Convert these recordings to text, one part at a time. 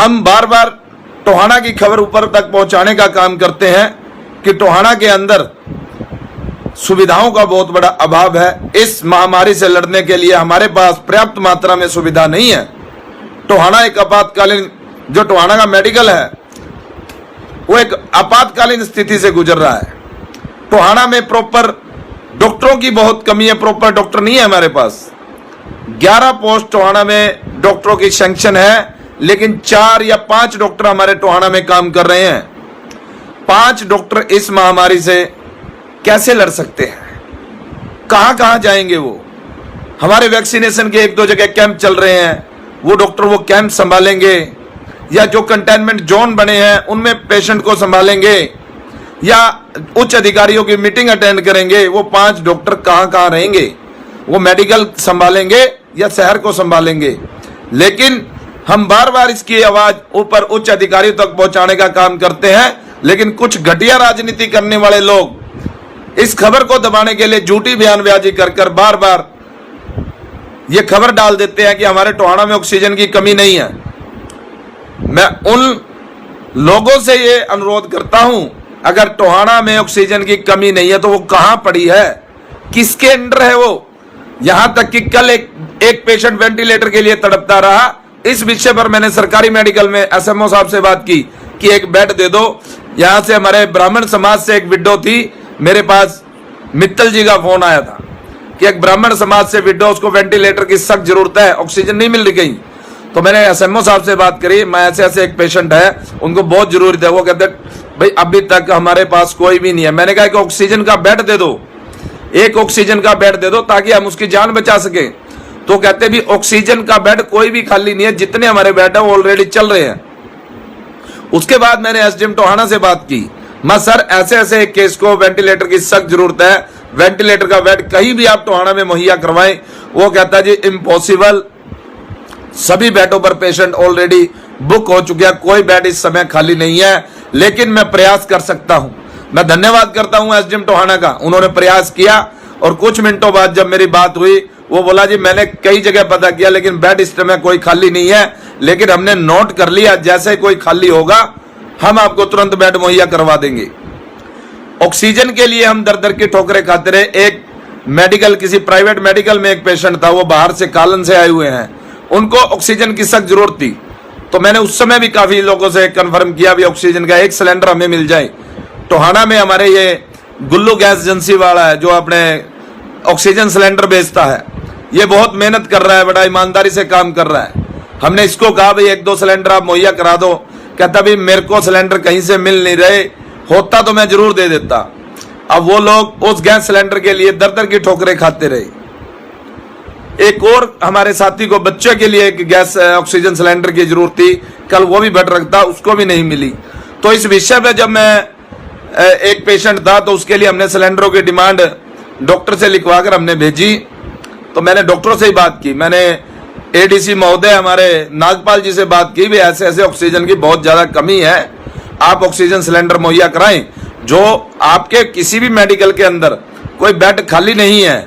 हम बार बार टोहाना की खबर ऊपर तक पहुंचाने का काम करते हैं कि टोहाना के अंदर सुविधाओं का बहुत बड़ा अभाव है। इस महामारी से लड़ने के लिए हमारे पास पर्याप्त मात्रा में सुविधा नहीं है। टोहाना एक आपातकालीन, जो टोहाना का मेडिकल है वो एक आपातकालीन स्थिति से गुजर रहा है। टोहाना में प्रॉपर डॉक्टरों की बहुत कमी है, प्रॉपर डॉक्टर नहीं है हमारे पास। 11 पोस्ट टोहाना में डॉक्टरों की सैंक्शन है, लेकिन 4 या 5 डॉक्टर हमारे टोहाना में काम कर रहे हैं। 5 डॉक्टर इस महामारी से कैसे लड़ सकते हैं? कहां कहां जाएंगे वो? हमारे वैक्सीनेशन के 1-2 जगह कैंप चल रहे हैं, वो डॉक्टर वो कैंप संभालेंगे? या जो कंटेनमेंट जोन बने हैं उनमें पेशेंट को संभालेंगे, या उच्च अधिकारियों की मीटिंग अटेंड करेंगे? वो 5 डॉक्टर कहां कहां रहेंगे? वो मेडिकल संभालेंगे या शहर को संभालेंगे? लेकिन हम बार बार इसकी आवाज ऊपर उच्च अधिकारियों तक पहुंचाने का काम करते हैं, लेकिन कुछ घटिया राजनीति करने वाले लोग इस खबर को दबाने के लिए झूठी बयानबाजी कर बार बार ये खबर डाल देते हैं कि हमारे टोहाना में ऑक्सीजन की कमी नहीं है। मैं उन लोगों से ये अनुरोध करता हूं, अगर टोहाना में ऑक्सीजन की कमी नहीं है तो वो कहां पड़ी है, किसके अंडर है वो? यहां तक कि कल एक पेशेंट वेंटिलेटर के लिए तड़पता रहा। इस विषय पर मैंने सरकारी मेडिकल में एसएमओ साहब से बात की कि एक बेड दे दो। यहां से हमारे ब्राह्मण समाज से एक विडो थी, मेरे पास मित्तल जी का फोन आया था कि एक ब्राह्मण समाज से विडो, उसको वेंटिलेटर की सख्त जरूरत है, ऑक्सीजन नहीं मिल रही कहीं। तो मैंने एसएमओ साहब से बात करी, मैं ऐसे एक पेशेंट है, उनको बहुत जरूरत है। वो कहते भाई अभी तक हमारे पास कोई भी नहीं है। मैंने कहा कि ऑक्सीजन का बेड दे दो, एक ऑक्सीजन का बेड दे दो ताकि हम उसकी जान बचा सके। तो कहते भी ऑक्सीजन का बेड कोई भी खाली नहीं है, जितने हमारे बेड है वो ऑलरेडी चल रहे हैं। उसके बाद मैंने एसडीएम टोहाना से बात की, मैं सर ऐसे एक केस को वेंटिलेटर की सख्त जरूरत है, वेंटिलेटर का बेड कहीं भी आप टोहाना में मुहैया करवाएं। वो कहता है जी इम्पॉसिबल, सभी बेडों पर पेशेंट ऑलरेडी बुक हो चुके हैं, कोई बेड इस समय खाली नहीं है, लेकिन मैं प्रयास कर सकता हूं। मैं धन्यवाद करता हूं एसडीएम टोहाना का, उन्होंने प्रयास किया। और कुछ मिनटों बाद जब मेरी बात हुई, वो बोला जी मैंने कई जगह पता किया लेकिन बेड इस समय कोई खाली नहीं है, लेकिन हमने नोट कर लिया, जैसे कोई खाली होगा हम आपको तुरंत बेड मुहैया करवा देंगे। ऑक्सीजन के लिए हम दर दर की ठोकरें खाते रहे। एक मेडिकल, किसी प्राइवेट मेडिकल में एक पेशेंट था, वो बाहर से कालन से आए हुए हैं, उनको ऑक्सीजन की सख्त जरूरत थी। तो मैंने उस समय भी काफी लोगों से कंफर्म किया भी ऑक्सीजन का 1 सिलेंडर हमें मिल जाए। टोहाना में हमारे ये गुल्लू गैस एजेंसी वाला है जो अपने ऑक्सीजन सिलेंडर बेचता है, ये बहुत मेहनत कर रहा है, बड़ा ईमानदारी से काम कर रहा है। हमने इसको कहा भाई 1-2 सिलेंडर आप मुहैया करा दो, कहता भी मेरे को सिलेंडर कहीं से मिल नहीं रहे, होता तो मैं जरूर दे देता। अब वो लोग उस गैस सिलेंडर के लिए दर दर की ठोकरें खाते रहे। एक और हमारे साथी को बच्चे के लिए एक गैस ऑक्सीजन सिलेंडर की जरूरत थी, कल वो भी बैठ रखता, उसको भी नहीं मिली। तो इस विषय पे जब मैं एक पेशेंट था तो उसके लिए हमने सिलेंडरों की डिमांड डॉक्टर से लिखवा कर हमने भेजी। तो मैंने डॉक्टरों से ही बात की, मैंने एडीसी महोदय हमारे नागपाल जी से बात की भी ऐसे ऑक्सीजन की बहुत ज्यादा कमी है, आप ऑक्सीजन सिलेंडर मुहैया कराएं। जो आपके किसी भी मेडिकल के अंदर कोई बेड खाली नहीं है,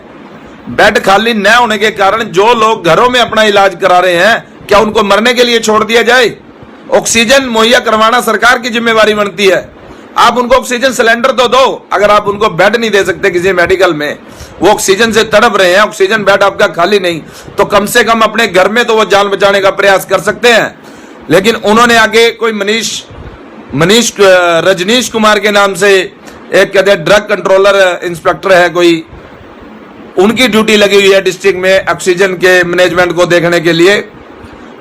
बेड खाली न होने के कारण जो लोग घरों में अपना इलाज करा रहे हैं, क्या उनको मरने के लिए छोड़ दिया जाए? ऑक्सीजन मुहैया करवाना सरकार की जिम्मेवारी बनती है। आप उनको ऑक्सीजन सिलेंडर तो दो, अगर आप उनको बेड नहीं दे सकते किसी मेडिकल में, वो ऑक्सीजन से तड़प रहे हैं, ऑक्सीजन बेड आपका खाली नहीं, तो कम से कम अपने घर में तो वो जान बचाने का प्रयास कर सकते हैं। लेकिन उन्होंने आगे कोई रजनीश कुमार के नाम से एक कहते हैं ड्रग कंट्रोलर इंस्पेक्टर है कोई, उनकी ड्यूटी लगी हुई है डिस्ट्रिक्ट में ऑक्सीजन के मैनेजमेंट को देखने के लिए।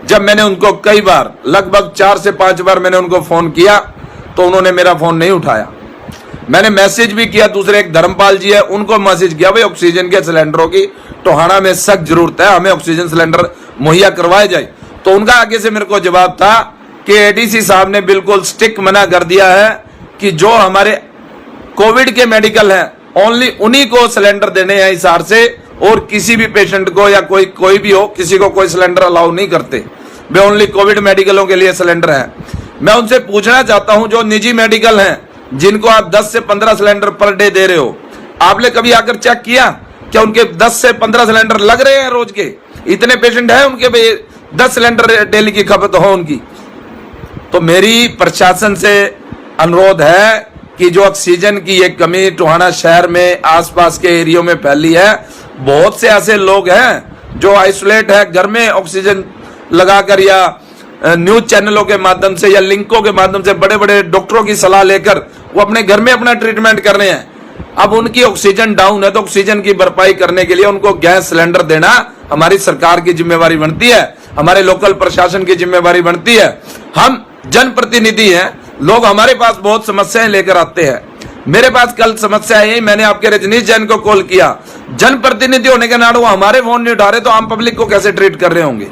जब मैंने उनको कई बार, लगभग 4 से 5 बार मैंने उनको फोन किया तो उन्होंने मेरा फोन नहीं उठाया। मैंने मैसेज भी किया, दूसरे एक धर्मपाल जी है उनको मैसेज किया भाई ऑक्सीजन के सिलेंडरों की टोहाना में सख्त जरूरत है, हमें ऑक्सीजन सिलेंडर मुहैया करवाए जाए। तो उनका आगे से मेरे को जवाब था कि एडीसी साहब ने बिल्कुल स्टिक मना कर दिया है कि जो हमारे कोविड के मेडिकल हैं ओनली उन्हीं को सिलेंडर देने हैं हिसार से, और किसी भी पेशेंट को या कोई भी हो, किसी को कोई सिलेंडर अलाउ नहीं करते, वे ओनली कोविड मेडिकलों के लिए सिलेंडर है। मैं उनसे पूछना चाहता हूं, जो निजी मेडिकल हैं जिनको आप 10 से 15 सिलेंडर पर डे दे रहे हो, आपने कभी आकर चेक किया क्या उनके 10 से 15 सिलेंडर लग रहे हैं रोज के? इतने पेशेंट हैं उनके, 10 सिलेंडर डेली की खपत हो उनकी, तो मेरी प्रशासन से अनुरोध है कि जो ऑक्सीजन की ये कमी टोहाना शहर में आसपास के एरियो में फैली है, बहुत से ऐसे लोग हैं जो आइसोलेट है, घर में ऑक्सीजन लगाकर या न्यूज चैनलों के माध्यम से या लिंकों के माध्यम से बड़े बड़े डॉक्टरों की सलाह लेकर वो अपने घर में अपना ट्रीटमेंट कर रहे हैं। अब उनकी ऑक्सीजन डाउन है तो ऑक्सीजन की भरपाई करने के लिए उनको गैस सिलेंडर देना हमारी सरकार की जिम्मेवारी बनती है, हमारे लोकल प्रशासन की जिम्मेवारी बनती है। हम जनप्रतिनिधि हैं, लोग हमारे पास बहुत समस्याएं लेकर आते हैं। मेरे पास कल समस्या है, मैंने आपके रजनीश जैन को कॉल किया, जनप्रतिनिधि होने के नाते वो हमारे फोन नहीं उठा रहे तो आम पब्लिक को कैसे ट्रीट कर रहे होंगे।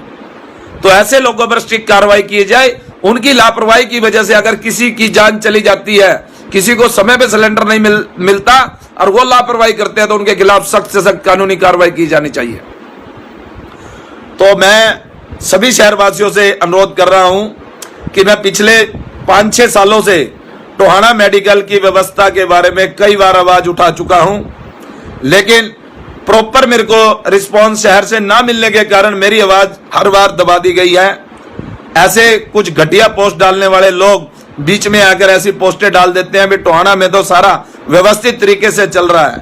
तो ऐसे लोगों पर स्ट्रिक्ट कार्रवाई की जाए। उनकी लापरवाही की वजह से अगर किसी की जान चली जाती है, किसी को समय पे सिलेंडर नहीं मिलता और वो लापरवाही करते हैं तो उनके खिलाफ सख्त से सख्त कानूनी कार्रवाई की जानी चाहिए। तो मैं सभी शहरवासियों से अनुरोध कर रहा हूं कि मैं पिछले 5-6 सालों से टोहाना मेडिकल की व्यवस्था के बारे में कई बार आवाज उठा चुका हूं, लेकिन प्रॉपर मेरे को रिस्पांस शहर से ना मिलने के कारण मेरी आवाज हर बार दबा दी गई है। ऐसे कुछ घटिया पोस्ट डालने वाले लोग बीच में आकर ऐसी पोस्टें डाल देते हैं, भी टोहाना में तो सारा व्यवस्थित तरीके से चल रहा है।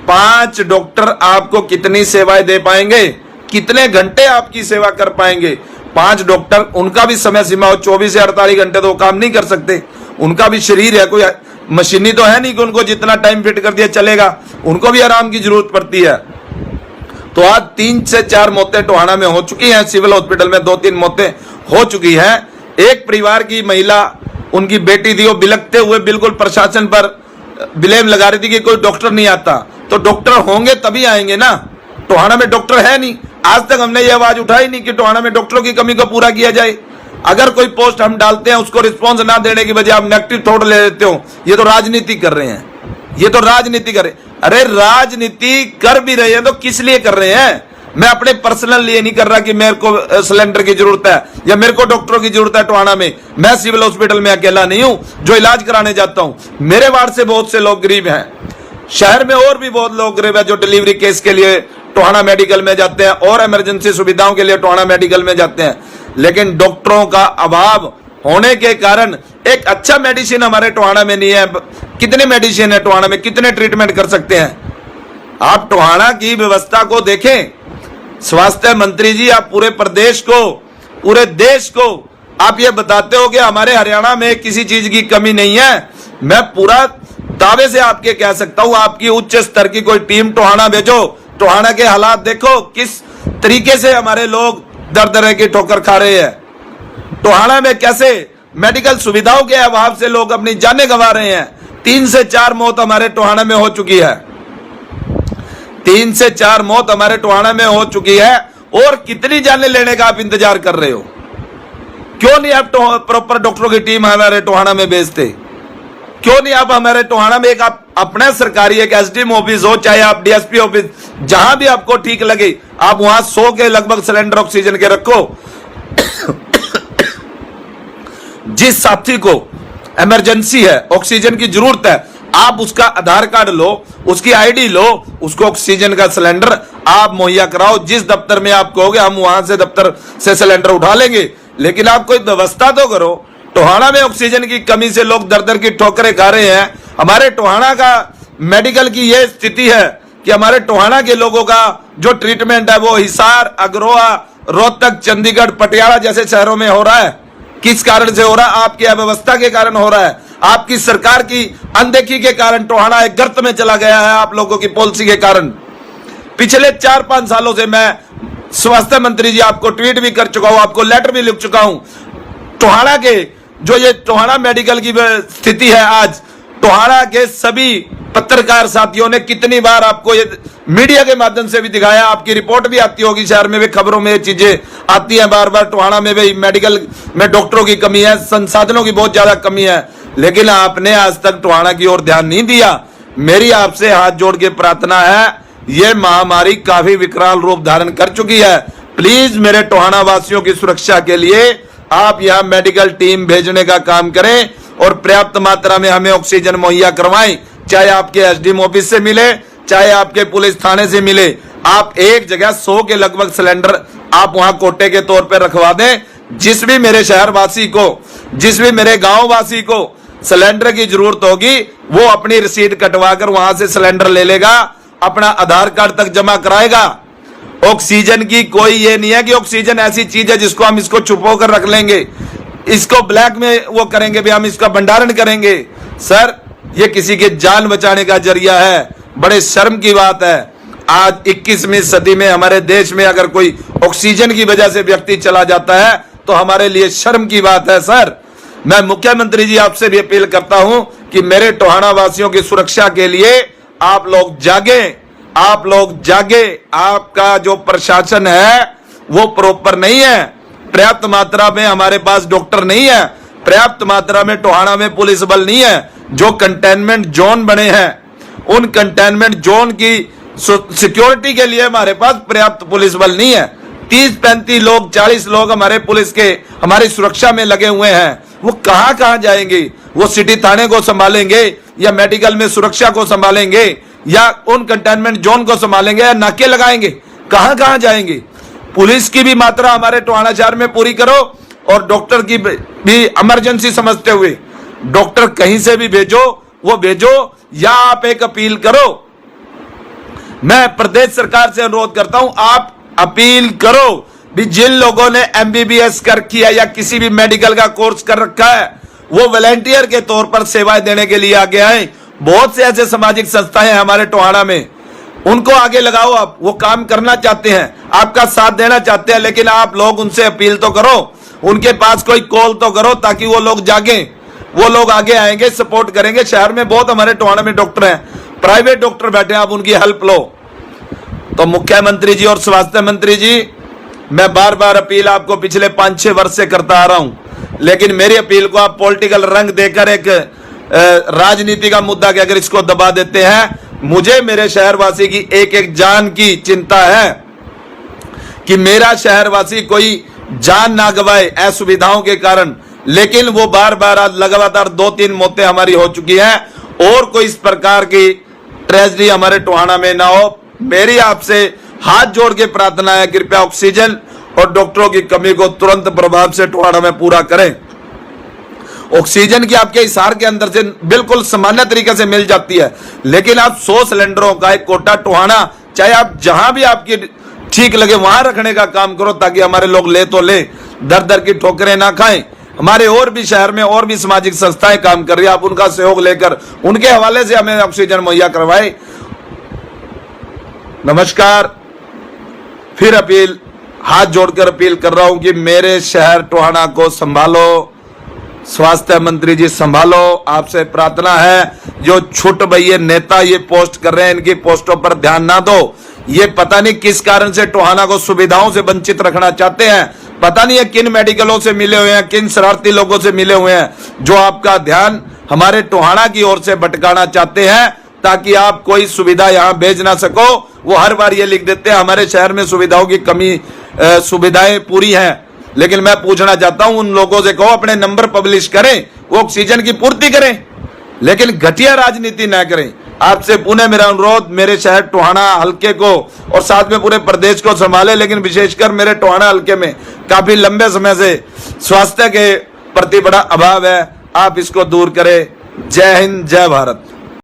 5 डॉक्टर आपको कितनी सेवाएं दे पाएंगे, कितने घंटे आपकी सेवा कर पाएंगे? 5 डॉक्टर, उनका भी समय सीमा हो, 24 से 48 घंटे तो वो काम नहीं कर सकते। उनका भी शरीर है, कोई मशीनी तो है नहीं कि उनको जितना टाइम फिट कर दिया चलेगा, उनको भी आराम की जरूरत पड़ती है। तो आज 3 से 4 मौतें टोहाना में हो चुकी हैं, सिविल हॉस्पिटल में 2-3 मौतें हो चुकी हैं। एक परिवार की महिला, उनकी बेटी थी, वो बिलखते हुए बिल्कुल प्रशासन पर ब्लेम लगा रही थी कि कोई डॉक्टर नहीं आता। तो डॉक्टर होंगे तभी आएंगे ना, टोहाना में डॉक्टर है नहीं। आज तक हमने ये आवाज उठाई नहीं कि टोहाना में डॉक्टरों की कमी को पूरा किया जाए। अगर कोई पोस्ट हम डालते हैं उसको रिस्पॉन्स ना देने की वजह आप नेगेटिव थॉट ले लेते हो, ये तो राजनीति कर रहे हैं, ये तो राजनीति कर रहे हैं। अरे राजनीति कर भी रहे हैं तो किस लिए कर रहे हैं? मैं अपने पर्सनल लिए नहीं कर रहा कि मेरे को सिलेंडर की जरूरत है या मेरे को डॉक्टरों की जरूरत है टोहाना में। मैं सिविल हॉस्पिटल में अकेला नहीं हूं जो इलाज कराने जाता हूं। मेरे वार्ड से बहुत से लोग गरीब हैं, शहर में और भी बहुत लोग गरीब है जो डिलीवरी केस के लिए टोहाना मेडिकल में जाते हैं और इमरजेंसी सुविधाओं के लिए टोहाना मेडिकल में जाते हैं। लेकिन डॉक्टरों का अभाव होने के कारण एक अच्छा मेडिसिन हमारे टोहाना में नहीं है। कितने मेडिसिन है टोहाना में, कितने ट्रीटमेंट कर सकते हैं? आप टोहाना की व्यवस्था को देखें। स्वास्थ्य मंत्री जी, आप पूरे प्रदेश को, पूरे देश को आप ये बताते हो कि हमारे हरियाणा में किसी चीज की कमी नहीं है। मैं पूरा दावे से आपके कह सकता हूं, आपकी उच्च स्तर की कोई टीम टोहाना भेजो, टोहाना के हालात देखो, किस तरीके से हमारे लोग दर दर की ठोकर खा रहे हैं। टोहाना में कैसे मेडिकल सुविधाओं के अभाव से लोग अपनी जानें गंवा रहे हैं। 3 से 4 मौत हमारे टोहाना में हो चुकी है, 3 से 4 मौत हमारे टोहाना में हो चुकी है। और कितनी जानें लेने का आप इंतजार कर रहे हो? क्यों नहीं आप प्रॉपर डॉक्टरों की टीम हमारे टोहाना में भेजते? क्यों नहीं आप हमारे टोहाना में एक आप अपना सरकारी एक एसडीएम ऑफिस हो, चाहे आप डीएसपी ऑफिस, जहां भी आपको ठीक लगे आप वहां 100 के लगभग सिलेंडर ऑक्सीजन के रखो। जिस साथी को इमरजेंसी है, ऑक्सीजन की जरूरत है, आप उसका आधार कार्ड लो, उसकी आईडी लो, उसको ऑक्सीजन का सिलेंडर आप मुहैया कराओ। जिस दफ्तर में आप कहोगे हम वहां से दफ्तर से सिलेंडर उठा लेंगे, लेकिन आप कोई व्यवस्था तो करो। टोहाना में ऑक्सीजन की कमी से लोग दर दर की ठोकरें खा रहे हैं। हमारे टोहाना का मेडिकल की यह स्थिति है कि हमारे टोहाना के लोगों का जो ट्रीटमेंट है वो हिसार, अग्रोहा, रोहतक, चंडीगढ़, पटियाला जैसे शहरों में हो रहा है। किस कारण से हो रहा है? आपकी अव्यवस्था के कारण हो रहा है, आपकी सरकार की अनदेखी के कारण टोहाना एक गर्त में चला गया है, आप लोगों की पॉलिसी के कारण। पिछले 4-5 सालों से मैं स्वास्थ्य मंत्री जी आपको ट्वीट भी कर चुका हूं, आपको लेटर भी लिख चुका हूं। टोहाना के जो ये टोहाना मेडिकल की स्थिति है, आज टोहाना के सभी पत्रकार साथियों ने कितनी बार आपको ये मीडिया के माध्यम से भी दिखाया, आपकी रिपोर्ट भी आती होगी, शहर में भी खबरों में ये चीजें आती हैं बार बार। टोहाना में भी मेडिकल में डॉक्टरों की कमी है, संसाधनों की बहुत ज्यादा कमी है, लेकिन आपने आज तक टोहाना की ओर ध्यान नहीं दिया। मेरी आपसे हाथ जोड़ के प्रार्थना है, ये महामारी काफी विकराल रूप धारण कर चुकी है। प्लीज मेरे टोहाना वासियों की सुरक्षा के लिए आप यहाँ मेडिकल टीम भेजने का काम करें और पर्याप्त मात्रा में हमें ऑक्सीजन मुहैया करवाएं, चाहे आपके एसडीएम ऑफिस से मिले, चाहे आपके पुलिस थाने से मिले। आप एक जगह 100 के लगभग सिलेंडर आप वहां कोटे के तौर पर रखवा दें। जिस भी मेरे शहरवासी को जिस भी मेरे गांव वासी को सिलेंडर की जरूरत होगी वो अपनी रसीद कटवाकर वहां से सिलेंडर ले लेगा, अपना आधार कार्ड तक जमा कराएगा। ऑक्सीजन की कोई ये नहीं है कि ऑक्सीजन ऐसी चीज है जिसको हम इसको छुपो कर रख लेंगे, इसको ब्लैक में वो करेंगे भी, हम इसका भंडारण करेंगे। सर, ये किसी के जान बचाने का जरिया है। बड़े शर्म की बात है, आज 21वीं सदी में हमारे देश में अगर कोई ऑक्सीजन की वजह से व्यक्ति चला जाता है तो हमारे लिए शर्म की बात है। सर, मैं मुख्यमंत्री जी आपसे भी अपील करता हूं कि मेरे टोहाना वासियों की सुरक्षा के लिए आप लोग जागे, आप लोग जागे। आपका जो प्रशासन है वो प्रॉपर नहीं है, पर्याप्त मात्रा में हमारे पास डॉक्टर नहीं है, पर्याप्त मात्रा में टोहाना में पुलिस बल नहीं है। जो कंटेनमेंट जोन बने हैं उन कंटेनमेंट जोन की सिक्योरिटी के लिए हमारे पास पर्याप्त पुलिस बल नहीं है। 30-35 लोग 40 लोग हमारे पुलिस के हमारी सुरक्षा में लगे हुए हैं। वो कहां कहां जाएंगे? वो सिटी थाने को संभालेंगे या मेडिकल में सुरक्षा को संभालेंगे या उन कंटेनमेंट जोन को संभालेंगे या नाके लगाएंगे? कहां कहां जाएंगे? पुलिस की भी मात्रा हमारे टोहाना शहर में पूरी करो और डॉक्टर की भी इमरजेंसी समझते हुए डॉक्टर कहीं से भी भेजो, वो भेजो, या आप एक अपील करो। मैं प्रदेश सरकार से अनुरोध करता हूं, आप अपील करो भी जिन लोगों ने MBBS कर किया या किसी भी मेडिकल का कोर्स कर रखा है वो वॉलंटियर के तौर पर सेवाएं देने के लिए आगे आए। बहुत से ऐसे सामाजिक संस्थाएं हैं हमारे टोहाना में, उनको आगे लगाओ। आप वो काम करना चाहते हैं, आपका साथ देना चाहते हैं, लेकिन आप लोग उनसे अपील तो करो, उनके पास कोई कॉल तो करो ताकि वो लोग जागें, वो लोग आगे आएंगे, सपोर्ट करेंगे। शहर में बहुत हमारे टोहाना में डॉक्टर हैं, प्राइवेट डॉक्टर बैठे हैं, आप उनकी हेल्प लो। तो मुख्यमंत्री जी और स्वास्थ्य मंत्री जी, मैं बार बार अपील आपको पिछले 5-6 वर्ष से करता आ रहा हूं, लेकिन मेरी अपील को आप पॉलिटिकल रंग देकर एक राजनीति का मुद्दा के अगर इसको दबा देते हैं, मुझे मेरे शहरवासी की एक एक जान की चिंता है कि मेरा शहरवासी कोई जान ना गवाए असुविधाओं के कारण। लेकिन वो बार बार आज लगातार 2-3 मौतें हमारी हो चुकी हैं और कोई इस प्रकार की ट्रेजेडी हमारे टोहाना में ना हो। मेरी आपसे हाथ जोड़ के प्रार्थना है, कृपया ऑक्सीजन और डॉक्टरों की कमी को तुरंत प्रभाव से टोहाना में पूरा करें। ऑक्सीजन की आपके हिसार के अंदर से बिल्कुल सामान्य तरीके से मिल जाती है, लेकिन आप 100 सिलेंडरों का एक कोटा टोहाना, चाहे आप जहां भी आपकी ठीक लगे वहां रखने का काम करो ताकि हमारे लोग ले तो ले, दर दर की ठोकरें ना खाएं। हमारे और भी शहर में और भी सामाजिक संस्थाएं काम कर रही है, आप उनका सहयोग लेकर उनके हवाले से हमें ऑक्सीजन मुहैया करवाए। नमस्कार। फिर अपील, हाथ जोड़कर अपील कर रहा हूं कि मेरे शहर टोहाना को संभालो, स्वास्थ्य मंत्री जी संभालो। आपसे प्रार्थना है, जो छुट भैये नेता ये पोस्ट कर रहे हैं, इनकी पोस्टों पर ध्यान ना दो। ये पता नहीं किस कारण से टोहाना को सुविधाओं से वंचित रखना चाहते हैं, पता नहीं है किन मेडिकलों से मिले हुए हैं, किन शरारती लोगों से मिले हुए हैं, जो आपका ध्यान हमारे टोहाना की ओर से भटकाना चाहते हैं ताकि आप कोई सुविधा यहाँ भेज ना सको। वो हर बार ये लिख देते हैं हमारे शहर में सुविधाओं की कमी, सुविधाएं पूरी हैं, लेकिन मैं पूछना चाहता हूं उन लोगों से, कहो अपने नंबर पब्लिश करें, वो ऑक्सीजन की पूर्ति करें, लेकिन घटिया राजनीति ना करें। आपसे पुनः मेरा अनुरोध, मेरे शहर टोहाना हल्के को और साथ में पूरे प्रदेश को संभाले, लेकिन विशेषकर मेरे टोहाना हल्के में काफी लंबे समय से स्वास्थ्य के प्रति बड़ा अभाव है, आप इसको दूर करें। जय हिंद, जय भारत।